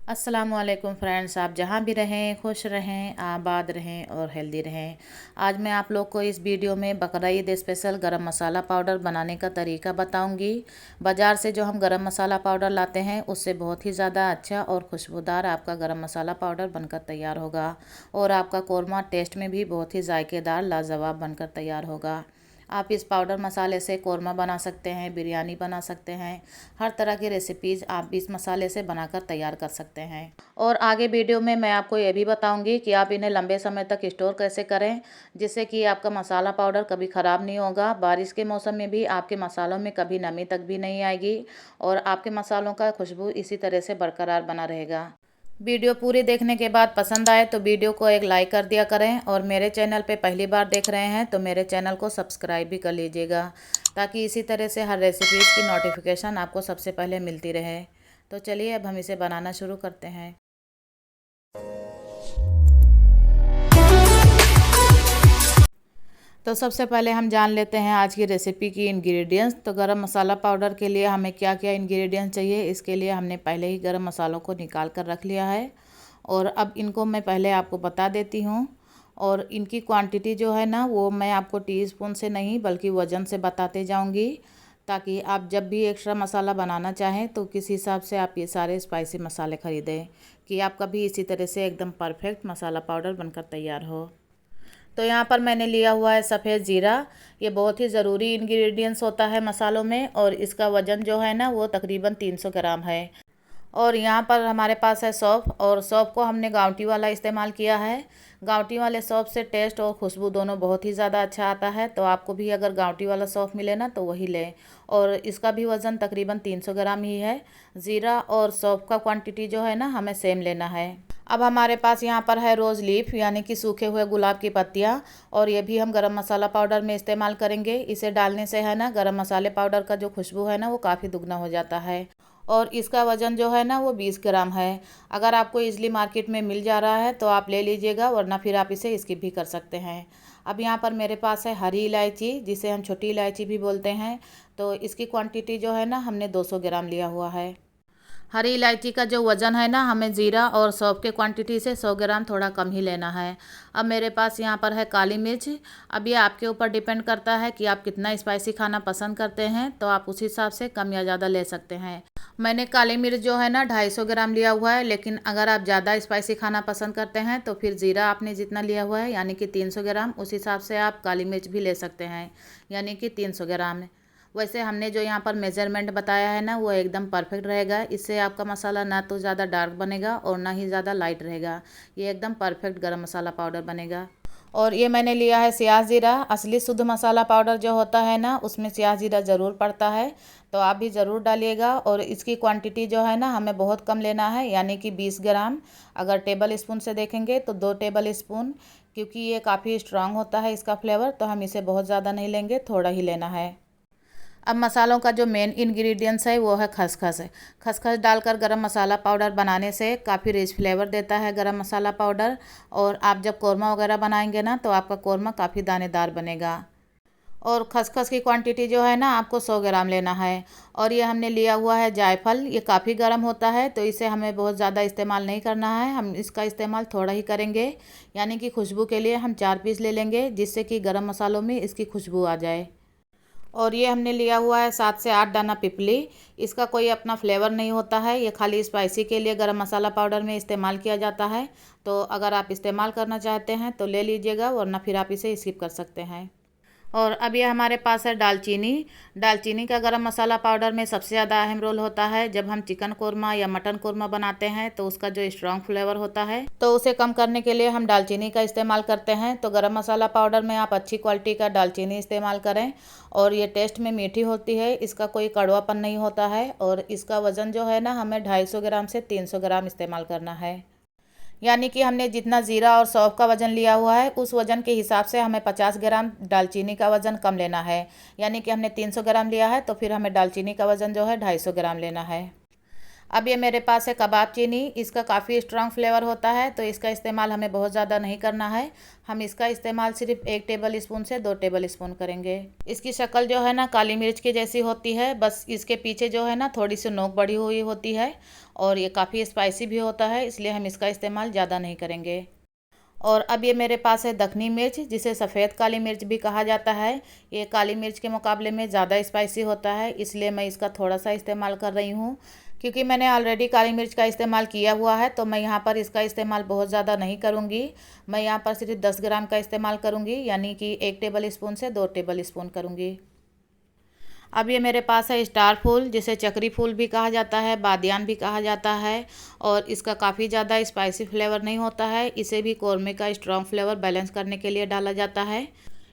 अस्सलामुअलैकुम फ्रेंड्स, आप जहाँ भी रहें खुश रहें, आबाद रहें और हेल्दी रहें। आज मैं आप लोग को इस वीडियो में बकरा ईद स्पेशल गरम मसाला पाउडर बनाने का तरीका बताऊंगी। बाज़ार से जो हम गरम मसाला पाउडर लाते हैं उससे बहुत ही ज़्यादा अच्छा और खुशबूदार आपका गरम मसाला पाउडर बनकर तैयार होगा और आपका कौरमा टेस्ट में भी बहुत ही जायकेदार लाजवाब बनकर तैयार होगा। आप इस पाउडर मसाले से कौरमा बना सकते हैं, बिरयानी बना सकते हैं, हर तरह की रेसिपीज़ आप इस मसाले से बनाकर तैयार कर सकते हैं। और आगे वीडियो में मैं आपको ये भी बताऊंगी कि आप इन्हें लंबे समय तक स्टोर कैसे करें, जिससे कि आपका मसाला पाउडर कभी ख़राब नहीं होगा। बारिश के मौसम में भी आपके मसालों में कभी नमी तक भी नहीं आएगी और आपके मसालों का खुशबू इसी तरह से बरकरार बना रहेगा। वीडियो पूरी देखने के बाद पसंद आए तो वीडियो को एक लाइक कर दिया करें और मेरे चैनल पे पहली बार देख रहे हैं तो मेरे चैनल को सब्सक्राइब भी कर लीजिएगा, ताकि इसी तरह से हर रेसिपीज़ की नोटिफिकेशन आपको सबसे पहले मिलती रहे। तो चलिए अब हम इसे बनाना शुरू करते हैं। तो सबसे पहले हम जान लेते हैं आज की रेसिपी की इंग्रेडिएंट्स। तो गरम मसाला पाउडर के लिए हमें क्या क्या इंग्रेडिएंट्स चाहिए, इसके लिए हमने पहले ही गरम मसालों को निकाल कर रख लिया है और अब इनको मैं पहले आपको बता देती हूँ। और इनकी क्वांटिटी जो है ना वो मैं आपको टीस्पून से नहीं बल्कि वज़न से बताते जाऊँगी, ताकि आप जब भी एक्स्ट्रा मसाला बनाना चाहें तो किस हिसाब से आप ये सारे स्पाइसी मसाले ख़रीदें कि आपका भी इसी तरह से एकदम परफेक्ट मसाला पाउडर बनकर तैयार हो। तो यहाँ पर मैंने लिया हुआ है सफ़ेद ज़ीरा। ये बहुत ही ज़रूरी इंग्रेडिएंट्स होता है मसालों में और इसका वज़न जो है ना वो तकरीबन 300 ग्राम है। और यहाँ पर हमारे पास है सौंफ, और सौंफ को हमने गांवटी वाला इस्तेमाल किया है। गांवटी वाले सौंफ से टेस्ट और खुशबू दोनों बहुत ही ज़्यादा अच्छा आता है, तो आपको भी अगर गांवटी वाला सौंफ मिले ना तो वही लें। और इसका भी वज़न तकरीबन 300 ग्राम ही है। ज़ीरा और सौंफ का क्वांटिटी जो है ना हमें सेम लेना है। अब हमारे पास यहाँ पर है रोज़ लीफ, यानी कि सूखे हुए गुलाब की पत्तियाँ, और ये भी हम गरम मसाला पाउडर में इस्तेमाल करेंगे। इसे डालने से है ना गरम मसाले पाउडर का जो खुशबू है ना वो काफ़ी दुगना हो जाता है। और इसका वज़न जो है ना वो 20 ग्राम है। अगर आपको इजली मार्केट में मिल जा रहा है तो आप ले लीजिएगा, वरना फिर आप इसे स्किप भी कर सकते हैं। अब यहाँ पर मेरे पास है हरी इलायची, जिसे हम छोटी इलायची भी बोलते हैं। तो इसकी क्वांटिटी जो है ना हमने 200 ग्राम लिया हुआ है। हरी इलायची का जो वज़न है ना हमें ज़ीरा और सौंफ के क्वांटिटी से 100 ग्राम थोड़ा कम ही लेना है। अब मेरे पास यहाँ पर है काली मिर्च। अब ये आपके ऊपर डिपेंड करता है कि आप कितना स्पाइसी खाना पसंद करते हैं, तो आप उस हिसाब से कम या ज़्यादा ले सकते हैं। मैंने काली मिर्च जो है ना 250 ग्राम लिया हुआ है, लेकिन अगर आप ज़्यादा स्पाइसी खाना पसंद करते हैं तो फिर ज़ीरा आपने जितना लिया हुआ है यानी कि 300 ग्राम, उस हिसाब से आप काली मिर्च भी ले सकते हैं, यानी कि 300 ग्राम। वैसे हमने जो यहाँ पर मेज़रमेंट बताया है ना वो एकदम परफेक्ट रहेगा। इससे आपका मसाला ना तो ज़्यादा डार्क बनेगा और ना ही ज़्यादा लाइट रहेगा। ये एकदम परफेक्ट गरम मसाला पाउडर बनेगा। और ये मैंने लिया है स्याह ज़ीरा। असली शुद्ध मसाला पाउडर जो होता है ना उसमें स्याह ज़ीरा ज़रूर पड़ता है, तो आप भी ज़रूर डालिएगा। और इसकी क्वांटिटी जो है ना हमें बहुत कम लेना है, यानी कि 20 ग्राम। अगर टेबल स्पून से देखेंगे तो 2 टेबल स्पून, क्योंकि ये काफ़ी स्ट्रांग होता है इसका फ्लेवर, तो हम इसे बहुत ज़्यादा नहीं लेंगे, थोड़ा ही लेना है। अब मसालों का जो मेन इंग्रेडिएंट्स है वो है खसखस। खसखस डालकर गरम मसाला पाउडर बनाने से काफ़ी रिच फ्लेवर देता है गरम मसाला पाउडर, और आप जब कौरमा वगैरह बनाएंगे ना तो आपका कौरमा काफ़ी दानेदार बनेगा। और खसखस की क्वांटिटी जो है ना आपको 100 ग्राम लेना है। और ये हमने लिया हुआ है जायफल। ये काफ़ी गर्म होता है तो इसे हमें बहुत ज़्यादा इस्तेमाल नहीं करना है, हम इसका इस्तेमाल थोड़ा ही करेंगे। यानी कि खुशबू के लिए हम 4 पीस ले लेंगे, जिससे कि गरम मसालों में इसकी खुशबू आ जाए। और ये हमने लिया हुआ है 7 से 8 दाना पिपली। इसका कोई अपना फ्लेवर नहीं होता है, ये खाली स्पाइसी के लिए गरम मसाला पाउडर में इस्तेमाल किया जाता है। तो अगर आप इस्तेमाल करना चाहते हैं तो ले लीजिएगा, वरना फिर आप इसे स्किप कर सकते हैं। और अब ये हमारे पास है दालचीनी। दालचीनी का गरम मसाला पाउडर में सबसे ज़्यादा अहम रोल होता है। जब हम चिकन कोरमा या मटन कोरमा बनाते हैं तो उसका जो स्ट्रॉन्ग फ्लेवर होता है तो उसे कम करने के लिए हम दालचीनी का इस्तेमाल करते हैं। तो गरम मसाला पाउडर में आप अच्छी क्वालिटी का दालचीनी इस्तेमाल करें। और ये टेस्ट में मीठी होती है, इसका कोई कड़वापन नहीं होता है। और इसका वज़न जो है ना हमें 250 ग्राम से 300 ग्राम इस्तेमाल करना है। यानी कि हमने जितना ज़ीरा और सौंफ का वज़न लिया हुआ है उस वज़न के हिसाब से हमें 50 ग्राम दालचीनी का वज़न कम लेना है। यानी कि हमने 300 ग्राम लिया है तो फिर हमें दालचीनी का वज़न जो है 250 ग्राम लेना है। अब ये मेरे पास है कबाब चीनी। इसका काफ़ी स्ट्रॉन्ग फ्लेवर होता है, तो इसका इस्तेमाल हमें बहुत ज़्यादा नहीं करना है। हम इसका इस्तेमाल सिर्फ 1 टेबल स्पून से 2 टेबल स्पून करेंगे। इसकी शक्ल जो है ना काली मिर्च की जैसी होती है, बस इसके पीछे जो है ना थोड़ी सी नोक बड़ी हुई होती है और ये काफ़ी स्पाइसी भी होता है, इसलिए हम इसका इस्तेमाल ज़्यादा नहीं करेंगे। और अब ये मेरे पास है दखनी मिर्च, जिसे सफ़ेद काली मिर्च भी कहा जाता है। ये काली मिर्च के मुकाबले में ज़्यादा स्पाइसी होता है, इसलिए मैं इसका थोड़ा सा इस्तेमाल कर रही हूँ। क्योंकि मैंने ऑलरेडी काली मिर्च का इस्तेमाल किया हुआ है, तो मैं यहाँ पर इसका इस्तेमाल बहुत ज़्यादा नहीं करूँगी। मैं यहाँ पर सिर्फ 10 ग्राम का इस्तेमाल करूँगी, यानी कि 1 टेबल स्पून से 2 टेबल स्पून करूँगी। अब ये मेरे पास है स्टार फूल, जिसे चक्री फूल भी कहा जाता है, बादियान भी कहा जाता है। और इसका काफ़ी ज़्यादा स्पाइसी फ्लेवर नहीं होता है, इसे भी कौरमे का स्ट्रॉन्ग फ्लेवर बैलेंस करने के लिए डाला जाता है।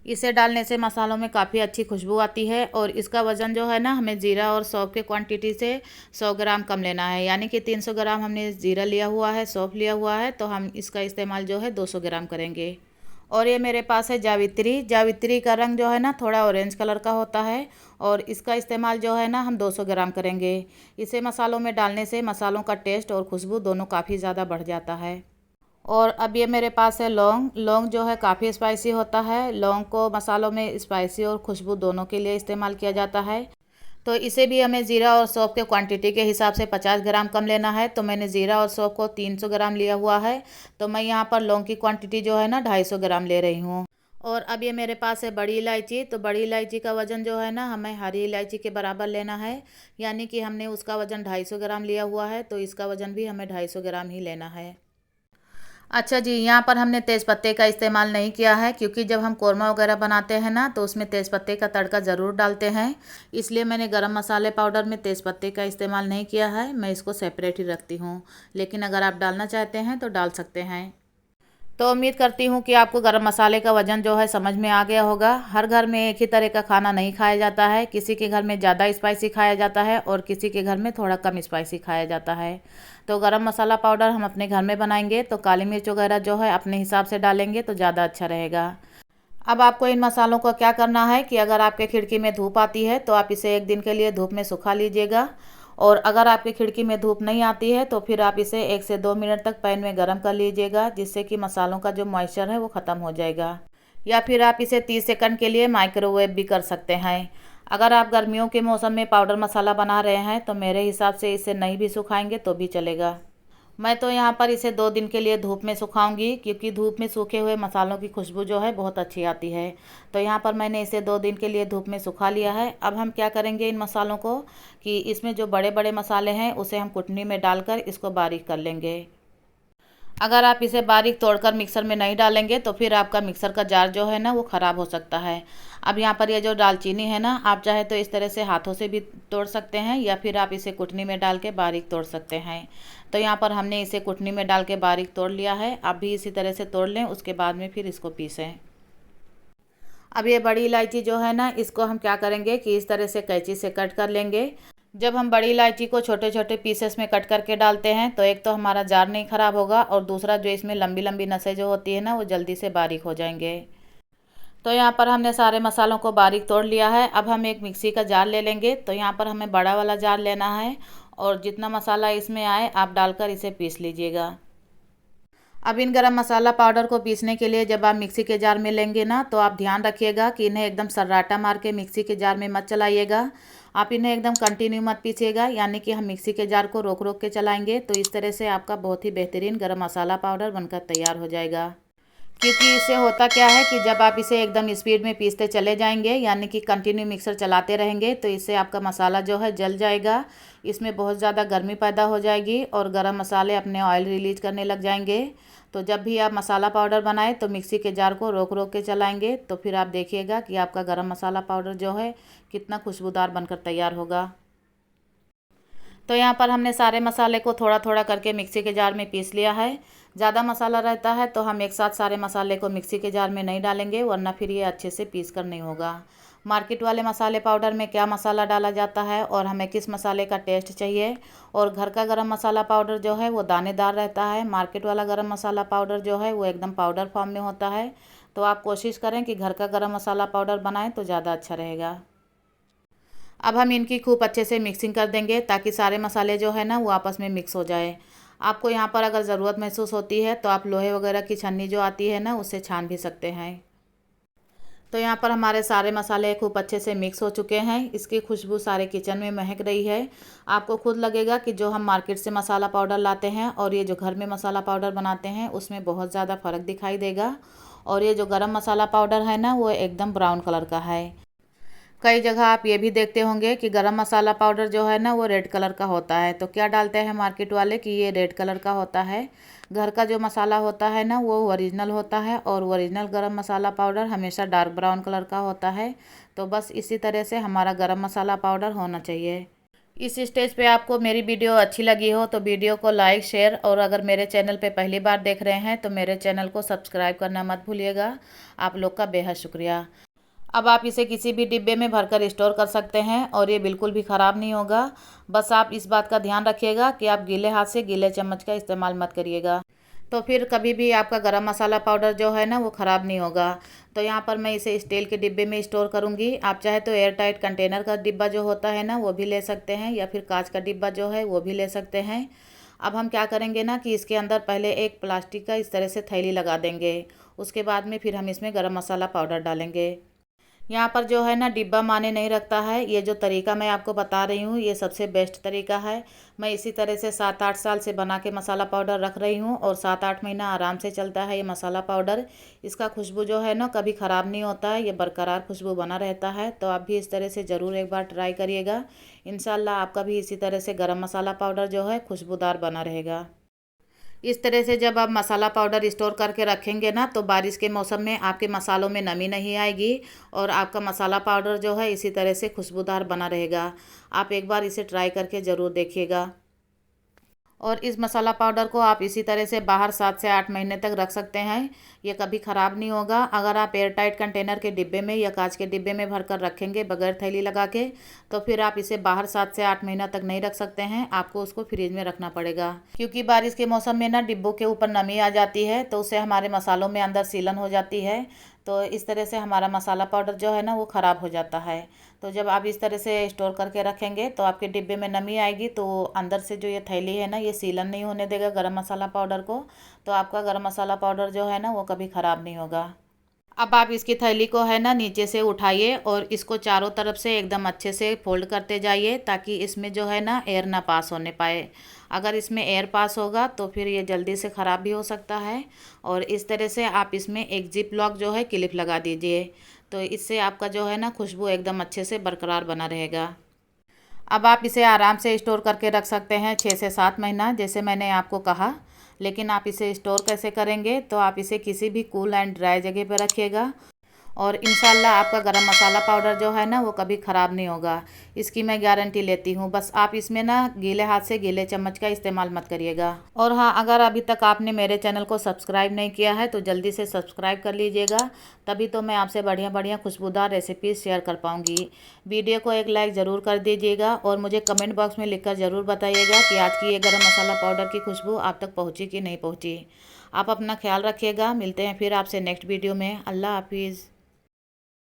इसे डालने से मसालों में काफ़ी अच्छी खुशबू आती है। और इसका वज़न जो है ना, हमें ज़ीरा और सौंफ के क्वांटिटी से 100 ग्राम कम लेना है, यानी कि 300 ग्राम हमने ज़ीरा लिया हुआ है, सौंफ लिया हुआ है, तो हम इसका इस्तेमाल जो है 200 ग्राम करेंगे। और ये मेरे पास है जावित्री। जावित्री का रंग जो है ना थोड़ा ऑरेंज कलर का होता है, और इसका इस्तेमाल जो है ना हम 200 ग्राम करेंगे। इसे मसालों में डालने से मसालों का टेस्ट और खुशबू दोनों काफ़ी ज़्यादा बढ़ जाता है। और अब ये मेरे पास है लौंग। लौंग जो है काफ़ी स्पाइसी होता है। लौंग को मसालों में स्पाइसी और खुशबू दोनों के लिए इस्तेमाल किया जाता है, तो इसे भी हमें ज़ीरा और सौंफ के क्वांटिटी के हिसाब से 50 ग्राम कम लेना है। तो मैंने ज़ीरा और सौंफ को 300 ग्राम लिया हुआ है, तो मैं यहाँ पर लौंग की क्वांटिटी जो है ना 250 ग्राम ले रही हूँ। और अब ये मेरे पास है बड़ी इलायची। तो बड़ी इलायची का वज़न जो है ना हमें हरी इलायची के बराबर लेना है, यानी कि हमने उसका वज़न 250 ग्राम लिया हुआ है, तो इसका वज़न भी हमें 250 ग्राम ही लेना है। अच्छा जी, यहाँ पर हमने तेज़पत्ते का इस्तेमाल नहीं किया है, क्योंकि जब हम कोरमा वगैरह बनाते हैं ना तो उसमें तेज़पत्ते का तड़का ज़रूर डालते हैं, इसलिए मैंने गरम मसाले पाउडर में तेज़पत्ते का इस्तेमाल नहीं किया है। मैं इसको सेपरेट ही रखती हूँ, लेकिन अगर आप डालना चाहते हैं तो डाल सकते हैं। तो उम्मीद करती हूँ कि आपको गरम मसाले का वज़न जो है समझ में आ गया होगा। हर घर में एक ही तरह का खाना नहीं खाया जाता है, किसी के घर में ज़्यादा स्पाइसी खाया जाता है और किसी के घर में थोड़ा कम स्पाइसी खाया जाता है। तो गरम मसाला पाउडर हम अपने घर में बनाएंगे तो काली मिर्च वगैरह जो है अपने हिसाब से डालेंगे तो ज़्यादा अच्छा रहेगा। अब आपको इन मसालों को क्या करना है कि अगर आपके खिड़की में धूप आती है तो आप इसे 1 दिन के लिए धूप में सुखा लीजिएगा। और अगर आपकी खिड़की में धूप नहीं आती है तो फिर आप इसे 1 से 2 मिनट तक पैन में गर्म कर लीजिएगा, जिससे कि मसालों का जो मॉइस्चर है वो ख़त्म हो जाएगा। या फिर आप इसे 30 सेकंड के लिए माइक्रोवेव भी कर सकते हैं। अगर आप गर्मियों के मौसम में पाउडर मसाला बना रहे हैं तो मेरे हिसाब से इसे नहीं भी सुखाएंगे तो भी चलेगा। मैं तो यहाँ पर इसे 2 दिन के लिए धूप में सुखाऊंगी, क्योंकि धूप में सूखे हुए मसालों की खुशबू जो है बहुत अच्छी आती है। तो यहाँ पर मैंने इसे 2 दिन के लिए धूप में सुखा लिया है। अब हम क्या करेंगे इन मसालों को कि इसमें जो बड़े बड़े मसाले हैं उसे हम कुटनी में डालकर इसको बारीक कर लेंगे। अगर आप इसे बारीक तोड़कर मिक्सर में नहीं डालेंगे तो फिर आपका मिक्सर का जार जो है ना वो ख़राब हो सकता है। अब यहाँ पर ये जो दालचीनी है ना, आप चाहे तो इस तरह से हाथों से भी तोड़ सकते हैं, या फिर आप इसे कुटनी में डाल के बारीक तोड़ सकते हैं। तो यहाँ पर हमने इसे कुटनी में डाल के बारीक तोड़ लिया है। आप भी इसी तरह से तोड़ लें, उसके बाद में फिर इसको पीसें। अब ये बड़ी इलायची जो है ना, इसको हम क्या करेंगे कि इस तरह से कैंची से कट कर लेंगे। जब हम बड़ी इलायची को छोटे छोटे पीसेस में कट करके डालते हैं तो एक तो हमारा जार नहीं ख़राब होगा, और दूसरा जो इसमें लंबी लंबी नसें जो होती है ना वो जल्दी से बारीक हो जाएंगे। तो यहाँ पर हमने सारे मसालों को बारीक तोड़ लिया है। अब हम एक मिक्सी का जार ले लेंगे। तो यहाँ पर हमें बड़ा वाला जार लेना है, और जितना मसाला इसमें आए आप डालकर इसे पीस लीजिएगा। अब इन गरम मसाला पाउडर को पीसने के लिए जब आप मिक्सी के जार में लेंगे ना, तो आप ध्यान रखिएगा कि इन्हें एकदम सर्राटा मार के मिक्सी के जार में मत चलाइएगा। आप इन्हें एकदम कंटिन्यू मत पीसिएगा, यानी कि हम मिक्सी के जार को रोक रोक के चलाएंगे, तो इस तरह से आपका बहुत ही बेहतरीन गरम मसाला पाउडर बनकर तैयार हो जाएगा। क्योंकि इससे होता क्या है कि जब आप इसे एकदम स्पीड में पीसते चले जाएंगे, यानी कि कंटिन्यू मिक्सर चलाते रहेंगे, तो इससे आपका मसाला जो है जल जाएगा। इसमें बहुत ज़्यादा गर्मी पैदा हो जाएगी और गरम मसाले अपने ऑयल रिलीज करने लग जाएंगे। तो जब भी आप मसाला पाउडर बनाएं तो मिक्सी के जार को रोक रोक के चलाएंगे, तो फिर आप देखिएगा कि आपका गरम मसाला पाउडर जो है कितना खुशबूदार बनकर तैयार होगा। तो यहाँ पर हमने सारे मसाले को थोड़ा थोड़ा करके मिक्सी के जार में पीस लिया है। ज़्यादा मसाला रहता है तो हम एक साथ सारे मसाले को मिक्सी के जार में नहीं डालेंगे, वरना फिर ये अच्छे से पीस कर नहीं होगा। मार्केट वाले मसाले पाउडर में क्या मसाला डाला जाता है और हमें किस मसाले का टेस्ट चाहिए, और घर का गरम मसाला पाउडर जो है वो दानेदार रहता है। मार्केट वाला गरम मसाला पाउडर जो है वो एकदम पाउडर फॉर्म में होता है। तो आप कोशिश करें कि घर का गरम मसाला पाउडर बनाएं तो ज़्यादा अच्छा रहेगा। अब हम इनकी खूब अच्छे से मिक्सिंग कर देंगे ताकि सारे मसाले जो है ना वो आपस में मिक्स हो जाए। आपको यहाँ पर अगर ज़रूरत महसूस होती है तो आप लोहे वगैरह की छन्नी जो आती है ना उससे छान भी सकते हैं। तो यहाँ पर हमारे सारे मसाले खूब अच्छे से मिक्स हो चुके हैं। इसकी खुशबू सारे किचन में महक रही है। आपको खुद लगेगा कि जो हम मार्केट से मसाला पाउडर लाते हैं और ये जो घर में मसाला पाउडर बनाते हैं उसमें बहुत ज़्यादा फ़र्क दिखाई देगा। और ये जो गरम मसाला पाउडर है ना वो एकदम ब्राउन कलर का है। कई जगह आप ये भी देखते होंगे कि गरम मसाला पाउडर जो है ना वो रेड कलर का होता है। तो क्या डालते हैं मार्केट वाले कि ये रेड कलर का होता है। घर का जो मसाला होता है ना वो ओरिजिनल होता है और ओरिजिनल गरम मसाला पाउडर हमेशा डार्क ब्राउन कलर का होता है। तो बस इसी तरह से हमारा गरम मसाला पाउडर होना चाहिए। इस स्टेज पे आपको मेरी वीडियो अच्छी लगी हो तो वीडियो को लाइक शेयर, और अगर मेरे चैनल पे पहली बार देख रहे हैं तो मेरे चैनल को सब्सक्राइब करना मत भूलिएगा। आप लोग का बेहद शुक्रिया। अब आप इसे किसी भी डिब्बे में भरकर स्टोर कर सकते हैं और ये बिल्कुल भी ख़राब नहीं होगा। बस आप इस बात का ध्यान रखिएगा कि आप गीले हाथ से गीले चम्मच का इस्तेमाल मत करिएगा। तो फिर कभी भी आपका गरम मसाला पाउडर जो है ना वो ख़राब नहीं होगा। तो यहाँ पर मैं इसे स्टील के डिब्बे में स्टोर करूँगी। आप चाहे तो एयर टाइट कंटेनर का डिब्बा जो होता है ना वो भी ले सकते हैं, या फिर कांच का डिब्बा जो है वो भी ले सकते हैं। अब हम क्या करेंगे ना कि इसके अंदर पहले एक प्लास्टिक का इस तरह से थैली लगा देंगे। उसके बाद में फिर हम इसमें गरम मसाला पाउडर डालेंगे। यहाँ पर जो है ना डिब्बा माने नहीं रखता है। ये जो तरीका मैं आपको बता रही हूँ ये सबसे बेस्ट तरीका है। मैं इसी तरह से 7-8 साल से बना के मसाला पाउडर रख रही हूँ और 7-8 महीना आराम से चलता है ये मसाला पाउडर। इसका खुशबू जो है ना कभी ख़राब नहीं होता है, ये बरकरार खुशबू बना रहता है। तो आप भी इस तरह से ज़रूर एक बार ट्राई करिएगा। इंशाल्लाह आपका भी इसी तरह से गरम मसाला पाउडर जो है खुशबूदार बना रहेगा। इस तरह से जब आप मसाला पाउडर स्टोर करके रखेंगे ना तो बारिश के मौसम में आपके मसालों में नमी नहीं आएगी और आपका मसाला पाउडर जो है इसी तरह से खुशबूदार बना रहेगा। आप एक बार इसे ट्राई करके ज़रूर देखिएगा। और इस मसाला पाउडर को आप इसी तरह से बाहर 7 से 8 महीने तक रख सकते हैं। ये कभी ख़राब नहीं होगा। अगर आप एयर टाइट कंटेनर के डिब्बे में या कांच के डिब्बे में भरकर रखेंगे बगैर थैली लगा के, तो फिर आप इसे बाहर 7 से 8 महीना तक नहीं रख सकते हैं। आपको उसको फ्रिज में रखना पड़ेगा, क्योंकि बारिश के मौसम में ना डिब्बों के ऊपर नमी आ जाती है तो उससे हमारे मसालों में अंदर सीलन हो जाती है। तो इस तरह से हमारा मसाला पाउडर जो है ना वो ख़राब हो जाता है। तो जब आप इस तरह से स्टोर करके रखेंगे तो आपके डिब्बे में नमी आएगी तो अंदर से जो ये थैली है ना ये सीलन नहीं होने देगा गरम मसाला पाउडर को। तो आपका गरम मसाला पाउडर जो है ना वो कभी ख़राब नहीं होगा। अब आप इसकी थैली को है ना नीचे से उठाइए और इसको चारों तरफ से एकदम अच्छे से फोल्ड करते जाइए ताकि इसमें जो है ना एयर ना पास होने पाए। अगर इसमें एयर पास होगा तो फिर ये जल्दी से ख़राब भी हो सकता है। और इस तरह से आप इसमें एक जिप लॉक जो है क्लिप लगा दीजिए। तो इससे आपका जो है ना खुशबू एकदम अच्छे से बरकरार बना रहेगा। अब आप इसे आराम से स्टोर करके रख सकते हैं 6 से 7 महीना, जैसे मैंने आपको कहा। लेकिन आप इसे स्टोर कैसे करेंगे, तो आप इसे किसी भी कूल एंड ड्राई जगह पर रखिएगा और इंशाल्लाह आपका गरम मसाला पाउडर जो है ना वो कभी ख़राब नहीं होगा। इसकी मैं गारंटी लेती हूँ। बस आप इसमें ना गीले हाथ से गीले चम्मच का इस्तेमाल मत करिएगा। और हाँ, अगर अभी तक आपने मेरे चैनल को सब्सक्राइब नहीं किया है तो जल्दी से सब्सक्राइब कर लीजिएगा, तभी तो मैं आपसे बढ़िया बढ़िया खुशबूदार रेसिपीज़ शेयर कर पाऊँगी। वीडियो को एक लाइक ज़रूर कर दीजिएगा और मुझे कमेंट बॉक्स में लिख कर ज़रूर बताइएगा कि आज की ये गरम मसाला पाउडर की खुशबू आप तक पहुँची कि नहीं पहुँची। आप अपना ख्याल रखिएगा। मिलते हैं फिर आपसे नेक्स्ट वीडियो में। अल्लाह हाफिज़।